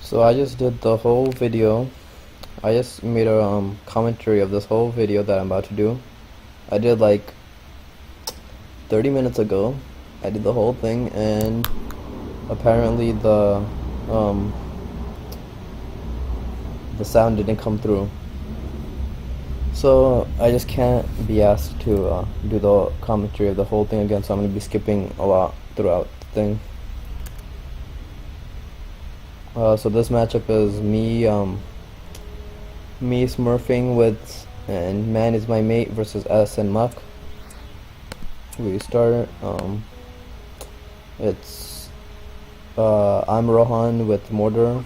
So I just did the whole video. I just made a commentary of this whole video that I'm about to do. I did like 30 minutes ago. I did the whole thing, and apparently the sound didn't come through. So I just can't be asked to do the commentary of the whole thing again, so I'm going to be skipping a lot throughout the thing. So this matchup is me smurfing with, and man is my mate, versus S and Muck. We start. It's I'm Rohan with Mordor.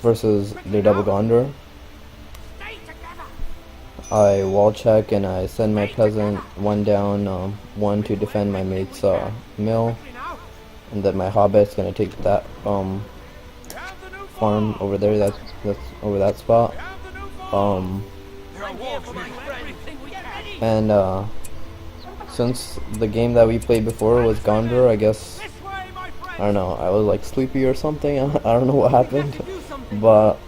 Versus their double Gondor. I wall check and I send my peasant one down, one to defend my mate's mill, and then my hobbit's gonna take that farm over there. That's over that spot. And since the game that we played before was Gondor, I guess, I don't know, I was like sleepy or something. I don't know what happened, but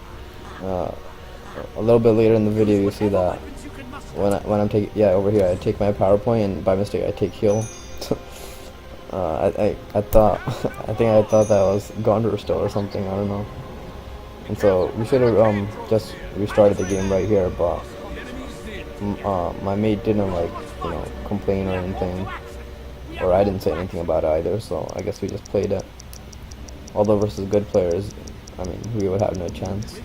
a little bit later in the video you see that when I'm taking, over here I take my PowerPoint and by mistake I take heal. I thought I thought that was Gondor still or something, I don't know. And so we should have just restarted the game right here, but my mate didn't complain or anything, or I didn't say anything about it either, so I guess we just played it. Although versus good players, I mean, we would have no chance.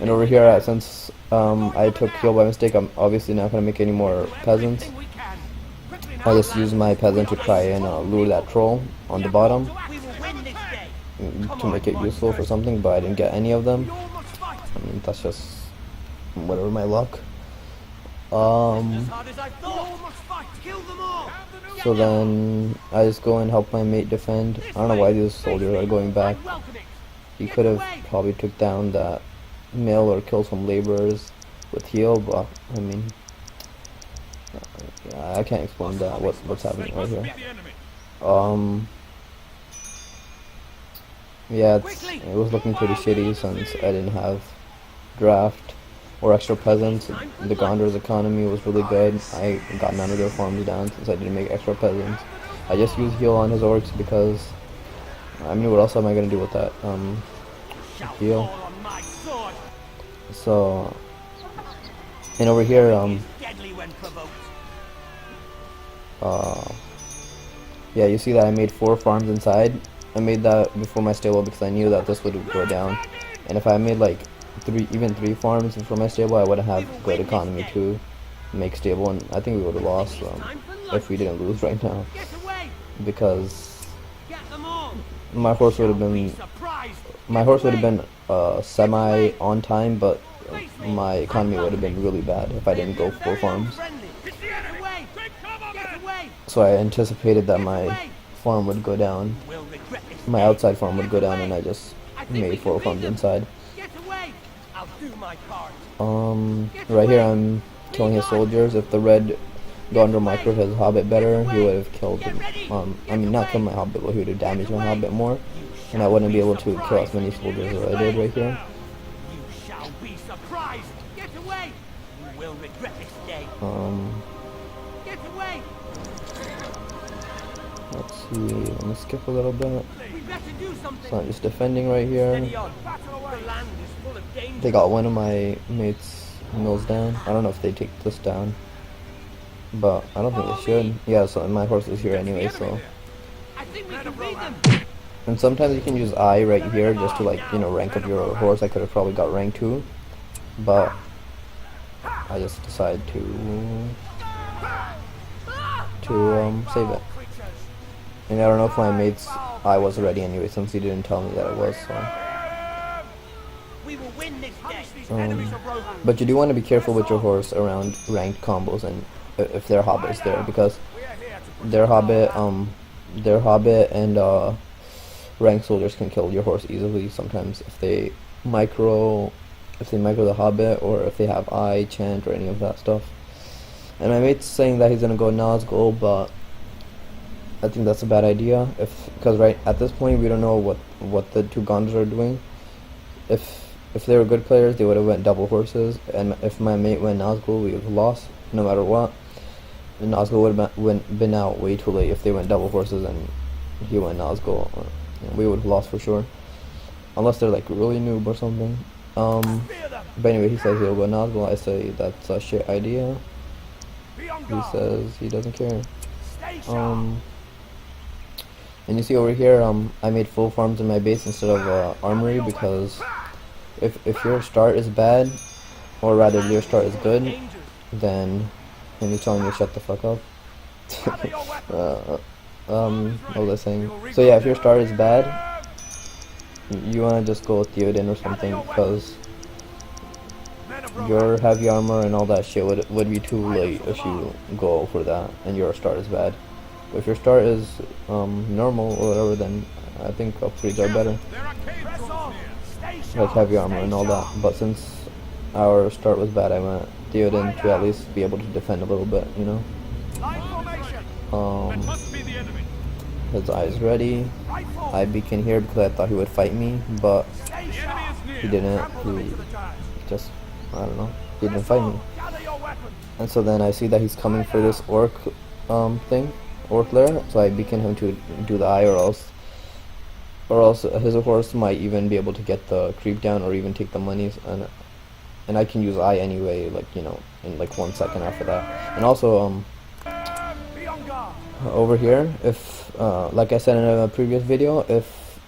And over here, since I took heal by mistake, I'm obviously not going to make any more peasants. I just used my peasant to try and lure that troll on the bottom to make it useful for something, but I didn't get any of them. I mean, that's just whatever, my luck. So then I just go and help my mate defend. I don't know why these soldiers are going back. He could have probably took down that mill or killed some laborers with heal, but I mean, I can't explain that. What's happening right here? Yeah, it was looking pretty shitty since I didn't have draft or extra peasants. The Gondor's economy was really good. I got none of their farms down since I didn't make extra peasants. I just used heal on his orcs because, I mean, what else am I gonna do with that heal? So, and over here, yeah, you see that I made 4 farms inside. I made that before my stable because I knew that this would go down, and if I made like even 3 farms before my stable, I would have good economy to make stable, and I think we would have lost if we didn't lose right now, because my horse would have been semi on time, but my economy would have been really bad if I didn't go 4 farms. So I anticipated that my farm would go down, my outside farm would go down, and I just made 4 farms inside. Right here I'm killing his soldiers. If the red Gondor micro his hobbit better, he would have killed him. I mean, not killed my hobbit, but he would have damaged my hobbit more, and I wouldn't be able to kill as many soldiers as I did right here. Let's see, let me skip a little bit. So I'm just defending right here. They got one of my mates' mills down. I don't know if they take this down, but I don't think they should. Yeah, so my horse is here anyway, so. And sometimes you can use I right here just to rank up your horse. I could have probably got rank 2, but I just decided to save it. And I don't know if my mate's I was ready anyway, since he didn't tell me that it was, so. But you do want to be careful with your horse around ranked combos, and if their hobbit is there, because their hobbit and ranked soldiers can kill your horse easily sometimes if they micro the hobbit, or if they have eye, chant, or any of that stuff. And my mate's saying that he's gonna go Nazgul, but I think that's a bad idea. Because right at this point we don't know what the two Gondors are doing. If they were good players, they would have went double horses, and if my mate went Nazgul, we would have lost no matter what. And Nazgul would have been out way too late if they went double horses and he went Nazgul. We would have lost for sure, unless they're like really noob or something. But anyway, he says he'll go Nazgul. I say that's a shit idea. He says he doesn't care. And you see over here, I made full farms in my base instead of armory, because if your start is bad, or rather your start is good, then and you're telling me to shut the fuck up. What was I saying? So yeah, if your start is bad, you wanna just go with Theoden or something, because your heavy armor and all that shit would be too late if you go for that and your start is bad. But if your start is normal or whatever, then I think upgrades are better, like heavy armor and all that. But since our start was bad, I went Theoden to at least be able to defend a little bit, you know. His eye is ready. I beacon here because I thought he would fight me, but he didn't. He just, I don't know, he didn't fight me. And so then I see that he's coming for this orc thing, orc lair, so I beacon him to do the eye, or else his horse might even be able to get the creep down or even take the monies, and I can use eye anyway, like, you know, in like 1 second after that. And also over here, if like I said in a previous video, if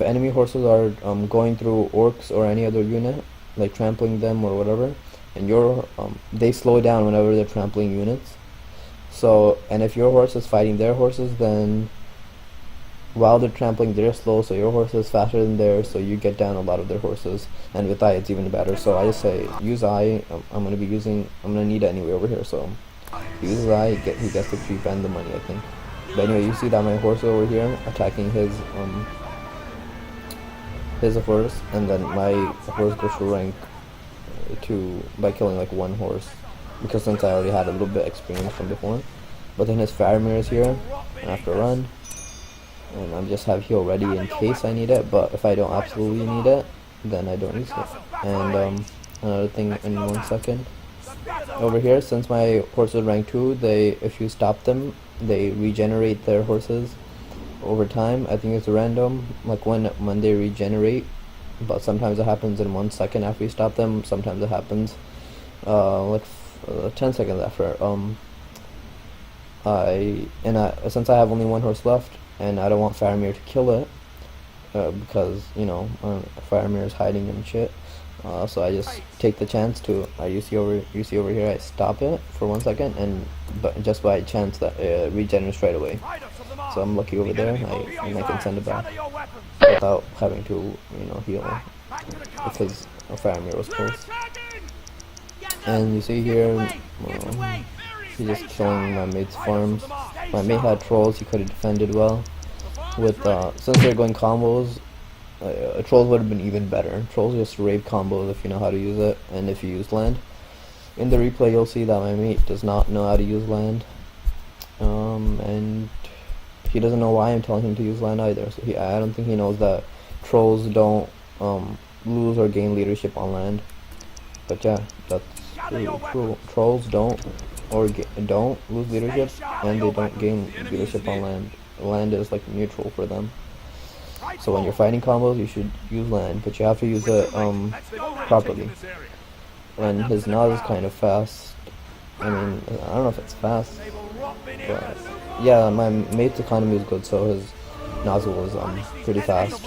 enemy horses are going through orcs or any other unit, like trampling them or whatever, and they slow down whenever they're trampling units. So, and if your horse is fighting their horses, then while they're trampling, they're slow, so your horse is faster than theirs, so you get down a lot of their horses, and with eye it's even better. So I just say use eye. I'm gonna need it anyway over here, so use eye. He gets the creep and the money, I think. But anyway, you see that my horse over here attacking his horse, and then my horse goes to rank 2 by killing like 1 horse, because since I already had a little bit experience from before. But then his Faramir is here, and I have to run, and I just have heal ready in case I need it. But if I don't absolutely need it, then I don't use it. And another thing in 1 second, over here, since my horse is rank 2, if you stop them, they regenerate their horses over time. I think it's random, like when they regenerate, but sometimes it happens in 1 second after you stop them. Sometimes it happens like 10 seconds after. Since I have only 1 horse left, and I don't want Faramir to kill it, because, you know, Faramir is hiding and shit. So I just take the chance to. You see over here, I stop it for 1 second, but just by chance that it regenerates right away. So I'm lucky over there, and I can send it back without having to, you know, heal, because Faramir was close. And you see here, he's just killing my mate's farms. My mate had trolls, he could have defended well. Since they're going combos, trolls would have been even better. Trolls just rave combos if you know how to use it, and if you use land. In the replay, you'll see that my mate does not know how to use land, and he doesn't know why I'm telling him to use land either. So I don't think he knows that trolls don't lose or gain leadership on land. But yeah, that's true. Trolls don't lose leadership, and they don't gain leadership on land. Land is like neutral for them. So when you're fighting combos, you should use land, but you have to use it properly. And his Naz is kind of fast. I mean, I don't know if it's fast, but yeah, my mate's economy is good, so his Nazgul was pretty fast.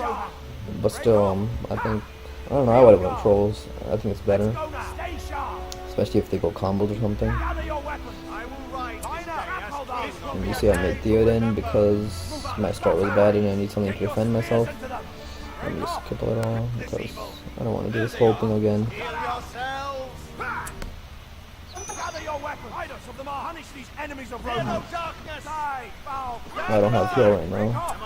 But still, I don't know, I would have went trolls. I think it's better, especially if they go combos or something. And you see I made Theoden because my start was bad and I need something to defend myself. Let me just skip it all because I don't want to do this whole thing again. I don't have heal right now.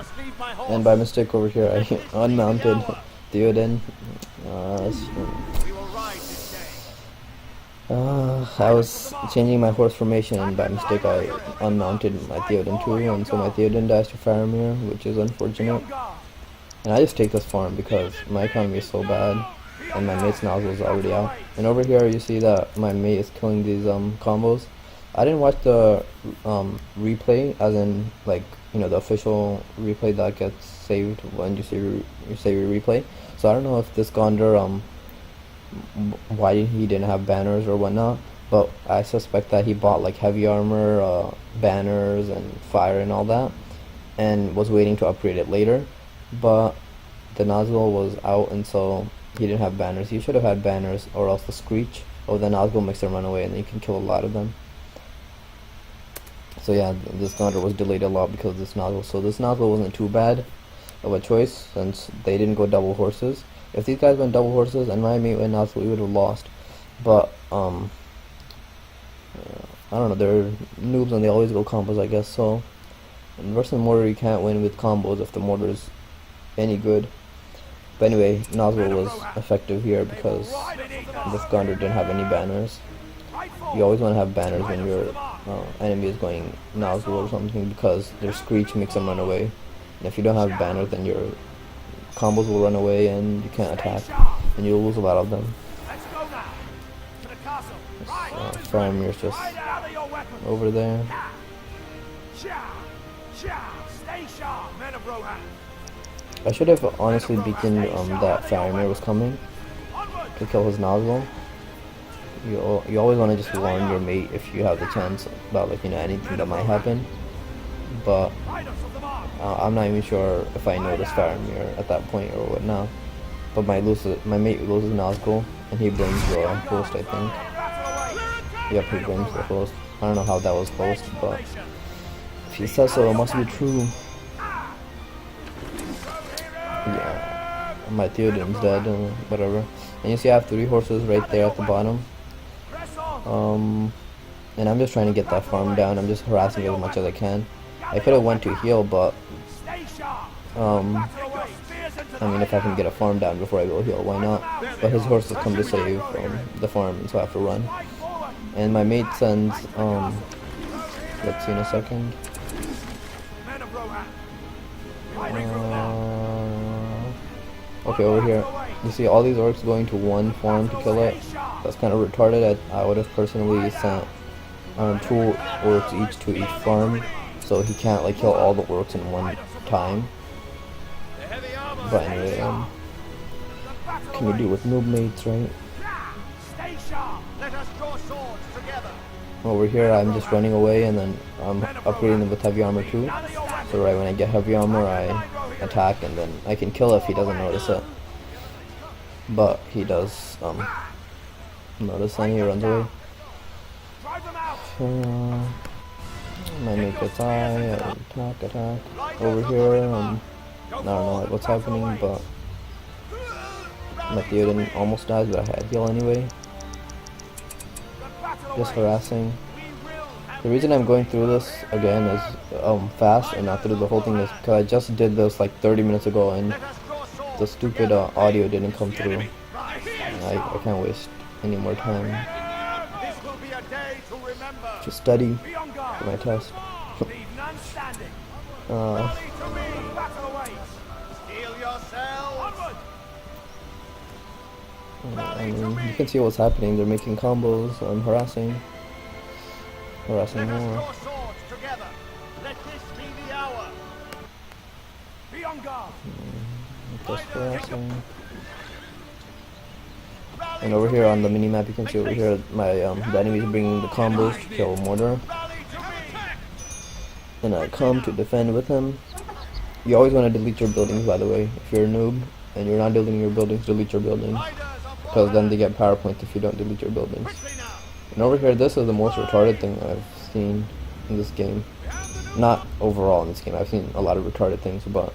And by mistake over here I unmounted Theoden. I was changing my horse formation and by mistake I unmounted my Theoden too, and so my Theoden dies to Faramir, which is unfortunate. And I just take this farm because my economy is so bad and my mate's nozzle is already out. And over here you see that my mate is killing these combos. I didn't watch the replay, as in like, you know, the official replay that gets saved when you save your replay. So I don't know if this Gondor why he didn't have banners or whatnot, but I suspect that he bought like heavy armor, banners and fire and all that, and was waiting to upgrade it later. But the nozzle was out, and so he didn't have banners. He should have had banners, or else the screech of the nozzle makes them run away, and then you can kill a lot of them. So yeah, this Gondor was delayed a lot because of this nozzle. So this nozzle wasn't too bad of a choice since they didn't go double horses. If these guys went double horses and my mate went nozzle, we would have lost. But I don't know, they're noobs and they always go combos, I guess. So in versus Mordor, you can't win with combos if the Mordor is any good. But anyway, nozzle was effective here because this Gondor didn't have any banners. You always want to have banners when your enemy is going nozzle or something, because their screech makes them run away. And if you don't have banners, then your combos will run away and you can't attack, and you'll lose a lot of them. Faramir's just over there. I should have honestly beaconed that Faramir was coming to kill his nozzle. You always want to just warn your mate if you have the chance about, like, you know, anything that might happen. But I'm not even sure if I noticed Faramir at that point or whatnot. But my mate loses nozzle and he blames the host, I think. Yep, he blames the host. I don't know how that was host, but if he says so, it must be true. Yeah, my Theoden's dead and whatever. And you see I have 3 horses right there at the bottom. And I'm just trying to get that farm down. I'm just harassing it as much as I can. I could have went to heal, but I mean, if I can get a farm down before I go heal, why not? But his horses come to save the farm, and so I have to run. And my mate sends let's see in a second. Okay, over here, you see all these orcs going to one farm to kill it. That's kind of retarded. I would have personally sent 2 orcs each to each farm, so he can't like kill all the orcs in one time. But anyway, can you do with noob mates, right? Over here, I'm just running away, and then I'm upgrading them with heavy armor too. So right when I get heavy armor, I attack, and then I can kill if he doesn't notice it. But he does notice, and he runs away. My mate gets attack. Over here, I don't know what's happening, but my Theoden almost dies, but I had heal anyway. Just harassing. The reason I'm going through this again is fast and not through the whole thing is because I just did this like 30 minutes ago and the stupid audio didn't come through. I can't waste any more time to study for my test. I mean, you can see what's happening. They're making combos. I'm harassing more. Just harassing. And over here on the mini map, you can see over here my the enemies bringing the combos to kill Mordor. And I come to defend with him. You always want to delete your buildings, by the way. If you're a noob and you're not building your buildings, delete your buildings. Because then they get power points if you don't delete your buildings. And over here, this is the most retarded thing I've seen in this game. Not overall in this game, I've seen a lot of retarded things, but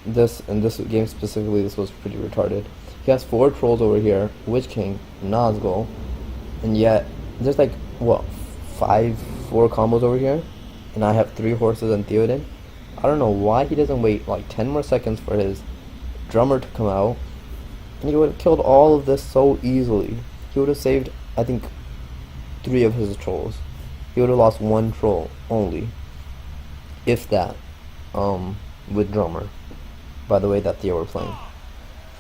in this game specifically, this was pretty retarded. He has 4 trolls over here, Witch King, Nazgul, and yet there's like, what, 4 combos over here? And I have 3 horses and Theoden. I don't know why he doesn't wait like 10 more seconds for his drummer to come out. And he would have killed all of this so easily. He would have saved, I think, 3 of his trolls. He would have lost 1 troll only, if that, with Drummer, by the way that they were playing.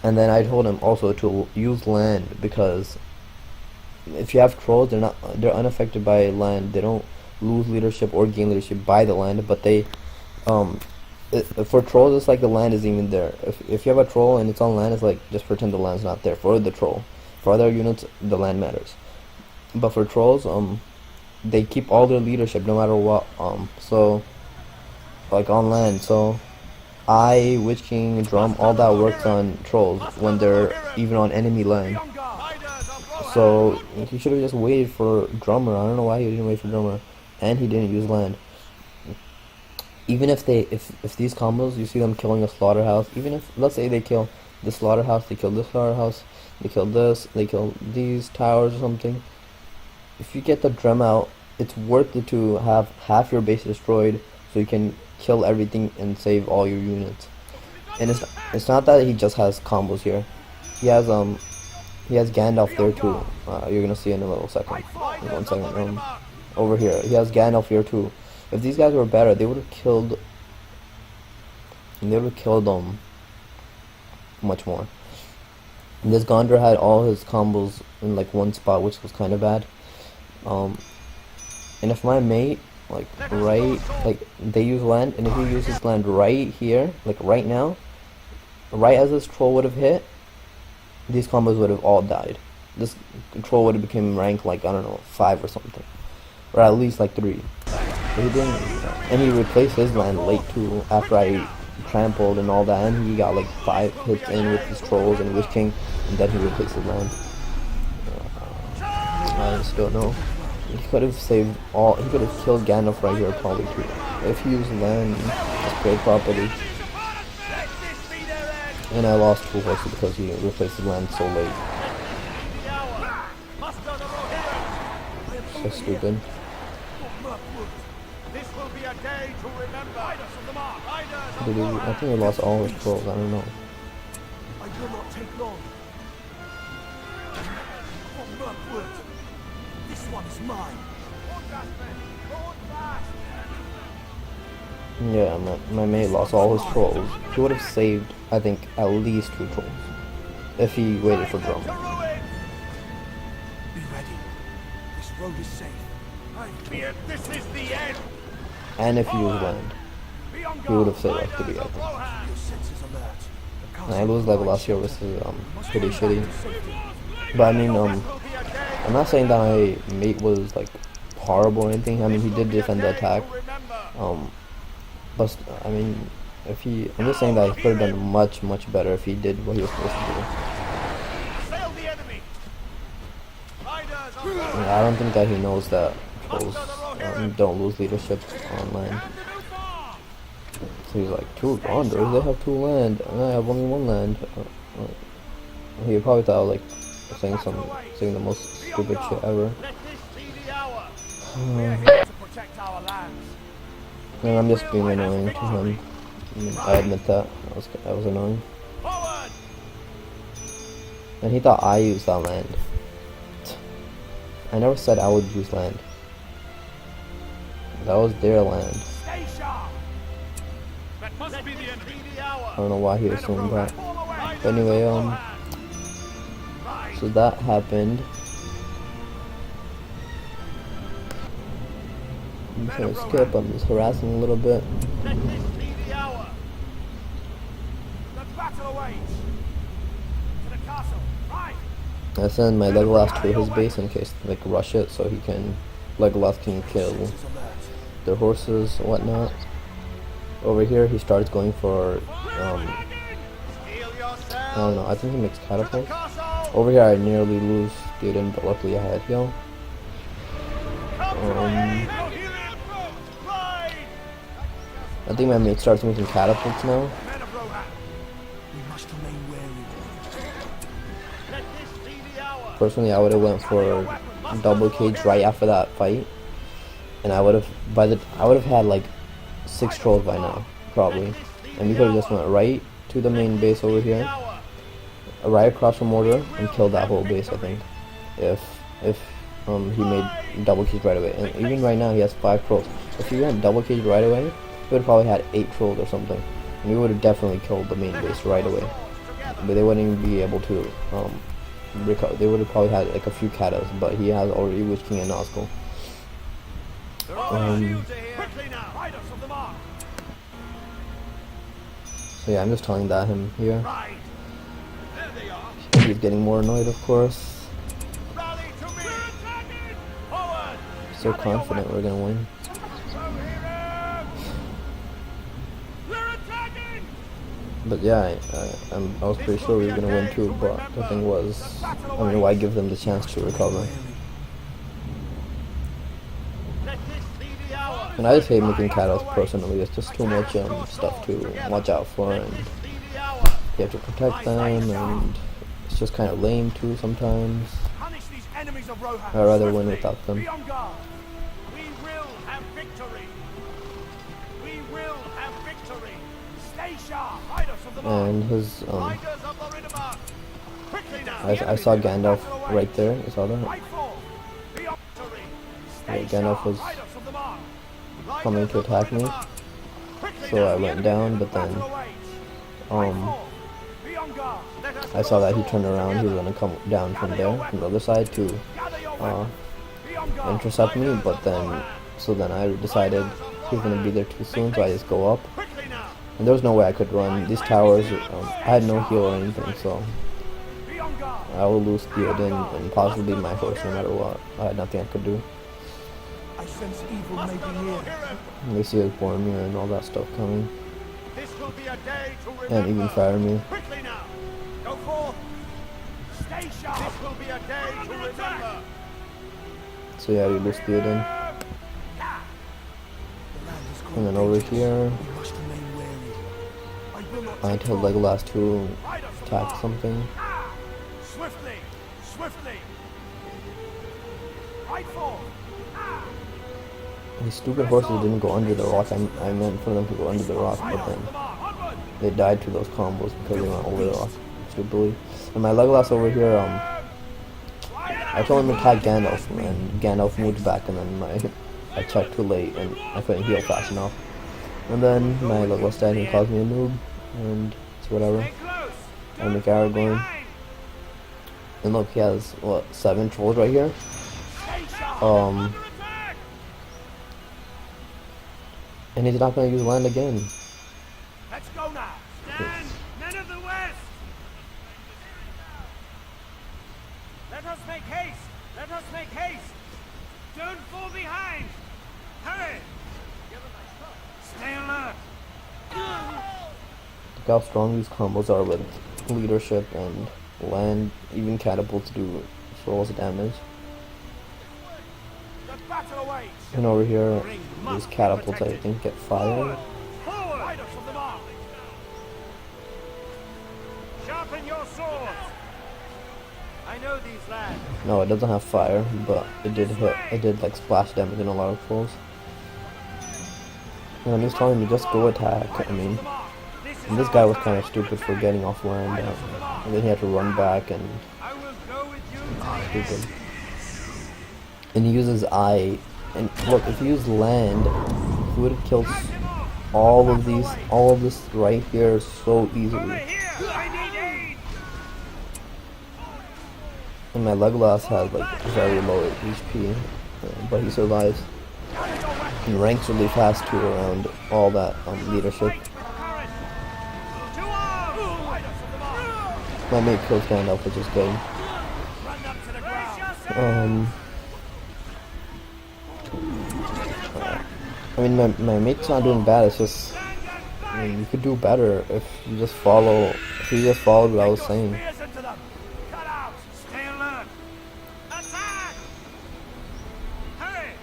And then I told him also to use land, because if you have trolls, they're unaffected by land. They don't lose leadership or gain leadership by the land, but they for trolls it's like the land isn't even there. If you have a troll and it's on land, it's like just pretend the land's not there for the troll. For other units, the land matters, but for trolls, they keep all their leadership no matter what. So like on land, so Witch King, Drum, all that works on trolls when they're even on enemy land. So he should have just waited for Drummer. I don't know why he didn't wait for Drummer, and he didn't use land. Even if these combos, you see them killing a slaughterhouse, even if, let's say they kill this slaughterhouse, they kill this slaughterhouse, they kill this, they kill these towers or something, if you get the Drum out, it's worth it to have half your base destroyed so you can kill everything and save all your units. And it's not that he just has combos here. He has Gandalf there too. You're gonna see in a little second. In 1 second. Over here, he has Gandalf here too. If these guys were better, they would have killed. Much more. And this Gondor had all his combos in like one spot, which was kind of bad. And if my mate, like they use land, and if he uses land right here, like right now, right as this troll would have hit, these combos would have all died. This troll would have become rank like, I don't know, 5 or something, or at least like 3. But he didn't, and he replaced his land late too. After I trampled and all that, and he got like 5 hits in with his trolls and Witch King, and then he replaced his land. I just don't know. He could have saved all. He could have killed Gandalf right here probably too. If he used land, just played properly. And I lost 2 horses because he replaced his land so late. So stupid. I think he lost all his trolls. I don't know. This one is mine. Yeah, my mate lost all his trolls. He would have saved, I think, at least 2 trolls if he waited for Drum. Be ready. This road is safe. I fear this is the end. And if he used land, he would have saved like 3, I think. And I lose level last year, which is pretty shitty. But I mean, I'm not saying that my mate was like horrible or anything. I mean, he did defend the attack. But I mean, I'm just saying that he could have done much better if he did what he was supposed to do. And I don't think that he knows that trolls don't lose leadership on land. So he's like, 2 Gondors, they have 2 land, and I have only 1 land. He probably thought I was like saying the most stupid shit ever. And I'm just being annoying to him. I mean, I admit that I was annoying. And he thought I used that land. I never said I would use land. That was their land. I don't know why he assumed that. But anyway, so that happened. I'm just gonna skip. I'm just harassing a little bit. I send my Legolas to his base in case they like rush it, so Legolas can kill their horses and whatnot. Over here, he starts going for I don't know. I think he makes catapults. Over here, I nearly lose Theoden, but luckily I had heal. I think my mate starts making catapults now. Personally, I would have went for double cage right after that fight, and I would have had like 6 trolls by now, probably, and we could have just went right to the main base over here, right across from Mordor, and killed that whole base. I think, if he made double cage right away. And even right now, he has 5 trolls. If he went double cage right away, he would have probably had 8 trolls or something. And we would have definitely killed the main base right away. But they wouldn't even be able to recover. They would have probably had like a few katas, but he has already Witch King and Nazgul. So yeah, I'm just telling that him here. He's getting more annoyed, of course. So confident we're gonna win. But yeah, I was pretty sure we were gonna win too. But the thing was, I mean, why give them the chance to recover? And I just hate making katas personally. It's just too much stuff to watch out for, and you have to protect them, and it's just kind of lame too sometimes. I'd rather win without them. And his I saw Gandalf right there. You saw that? Yeah, Gandalf was coming to attack me, so I went down, but then I saw that he turned around. He was gonna come down from there, from the other side, to intercept me. But then, I decided he was gonna be there too soon, so I just go up. And there was no way I could run. These towers, I had no heal or anything, so I will lose Theoden and possibly my horse no matter what. I had nothing I could do. I sense evil may be near. They see his Boromir and all that stuff coming. And even Faramir. So yeah, we lose Theoden. And then over here, I told Legolas to attack something. These stupid horses didn't go under the rock. I meant for them to go under the rock, but then they died to those combos because they went over the rock stupidly. And my Legolas over here, I told him to attack Gandalf, and Gandalf moved back, and then I checked too late, and I couldn't heal fast enough. And then my Legolas died and caused me a noob, and it's whatever. I make Aragorn. And look, he has, what, 7 trolls right here? And he's not going to use land again. Let's go now. Stand, men of the West. Let us make haste. Let us make haste. Don't fall behind. Hurry. Stay alert. Look how strong these combos are with leadership and land. Even catapults do souls damage. The battle awaits. And over here, these catapults, I think, get fire. Sharpen your swords. I know these lands. No, it doesn't have fire, but it did hit. It did like splash damage in a lot of trolls. And he's telling me just go attack. I mean, and this guy was kind of stupid for getting off land, and then he had to run back and stupid. And he uses eye. And look, if he used land, he would have killed all of this right here so easily. And my Legolas has like very low HP, but he survives. He ranks really fast too around all that leadership. My mate kills Gandalf, which is good. I mean, my mate's not doing bad. It's just, I mean, you could do better if you just followed what I was saying.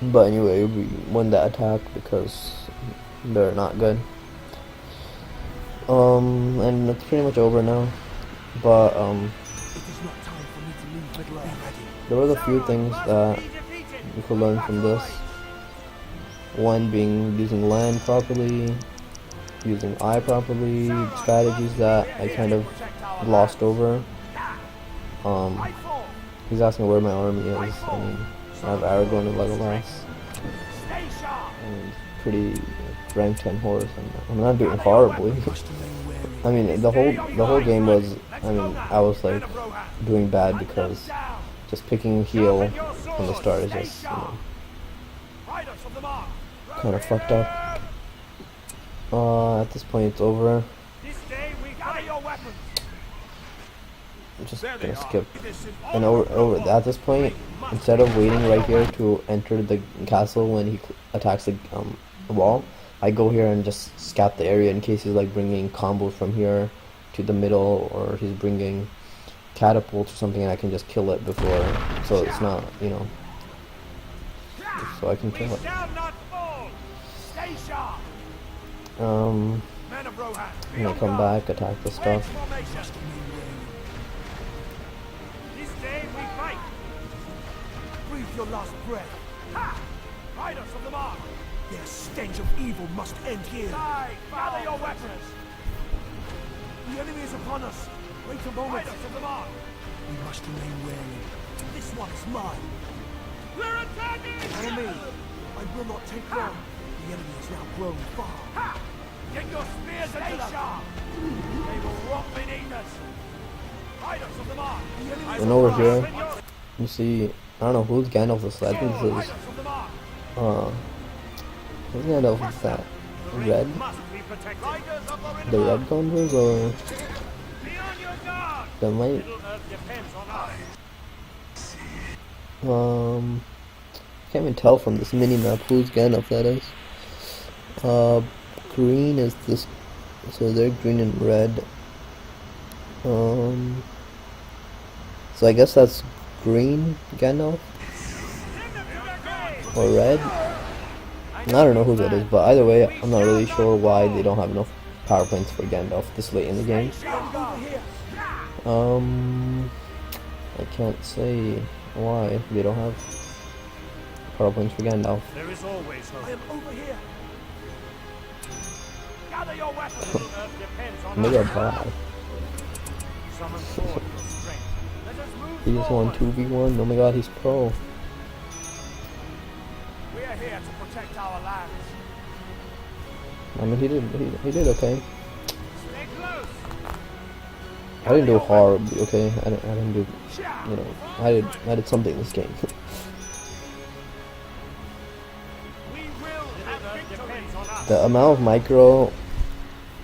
But anyway, we won that attack because they're not good. And it's pretty much over now. But there was a few things that you could learn from this. One being using land properly, using eye properly, strategies that I kind of glossed over. He's asking where my army is. I mean, I have Aragorn and Legolas. Stay sharp. And pretty rank 10 horse, and I'm not doing horribly. I mean, the whole game was, I mean, I was like doing bad because just picking heal from the start is just, you know, kind of fucked up. At this point it's over. I'm just gonna skip. And over at this point, instead of waiting right here to enter the castle when he attacks the wall, I go here and just scout the area in case he's like bringing combos from here to the middle, or he's bringing catapults or something, and I can just kill it before, so it's not, you know, so I can kill it. I'm gonna come back, attack the stuff. This day we fight. Breathe your last breath. Ha! Riders of the mark. Their stench of evil must end here. Gather your weapons. The enemy is upon us. Wait a moment. Riders of the mark. We must remain wary. This one is mine. We're attacking! Enemy, I will not take long. The enemy has now grown far. Ha! Get your spears into them. They will rot beneath us. Riders of the mark. And over here, you see, I don't know who's Gandalf is. I think this is, who's Gandalf is that? Red? The red Gondors, or the might? Can't even tell from this mini map who's Gandalf that is. Green is this, so they're green and red. So I guess that's green Gandalf or red. I don't know who that is, but either way, I'm not really sure why they don't have enough power points for Gandalf this late in the game. I can't say why they don't have power points for Gandalf. There is always hope. I am over here. Gather your weapons. Maybe I'll buy. He just won 2v1. Oh my god, he's pro. We are here to protect our lands. I mean, he did okay. I didn't do horribly, okay. I didn't do, you know, I did something in this game. The amount of micro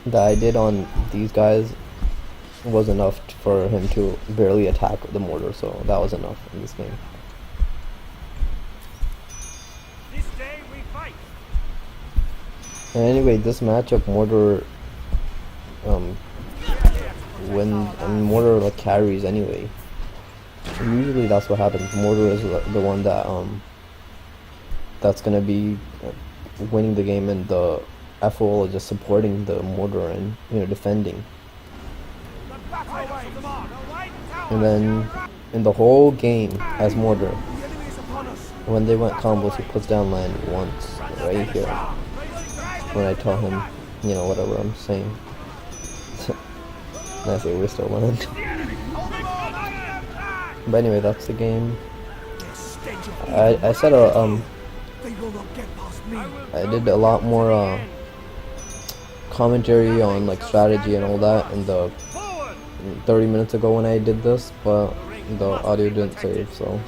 that I did on these guys was enough for him to barely attack the Mordor, so that was enough in this game. This day we fight. And anyway, this matchup, Mordor, when Mordor like carries anyway. And usually that's what happens. Mordor is the one that that's gonna be winning the game, and the FOL is just supporting the Mordor and, you know, defending. And then in the whole game as Mordor, when they went combos, he puts down land once right here. When I tell him, you know, whatever I'm saying. And I say we're still land. But anyway, that's the game. I said I did a lot more commentary on like strategy and all that in the 30 minutes ago when I did this, but the audio didn't save, so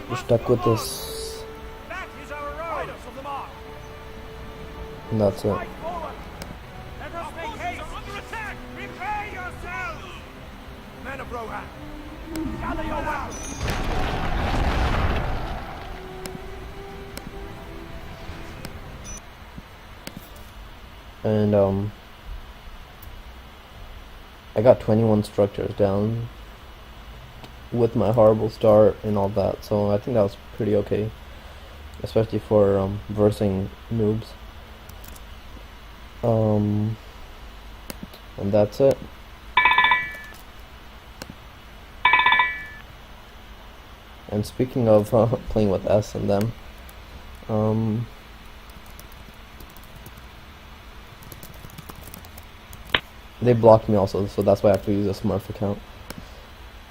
we're stuck with this. And that's it. Let us make haste. Under attack. Prepare yourselves. Men of Rohan, gather your weapons. And I got 21 structures down with my horrible start and all that, so I think that was pretty okay, especially for versing noobs. And that's it. And speaking of playing with S and them, they blocked me also, so that's why I have to use a Smurf account.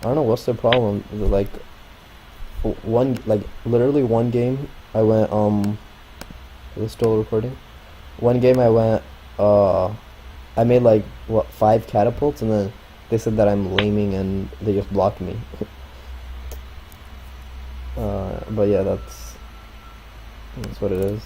I don't know what's their problem. Is it like one, like literally one game I went it was still recording. One game I went I made like what 5 catapults, and then they said that I'm laming and they just blocked me. But yeah, that's what it is.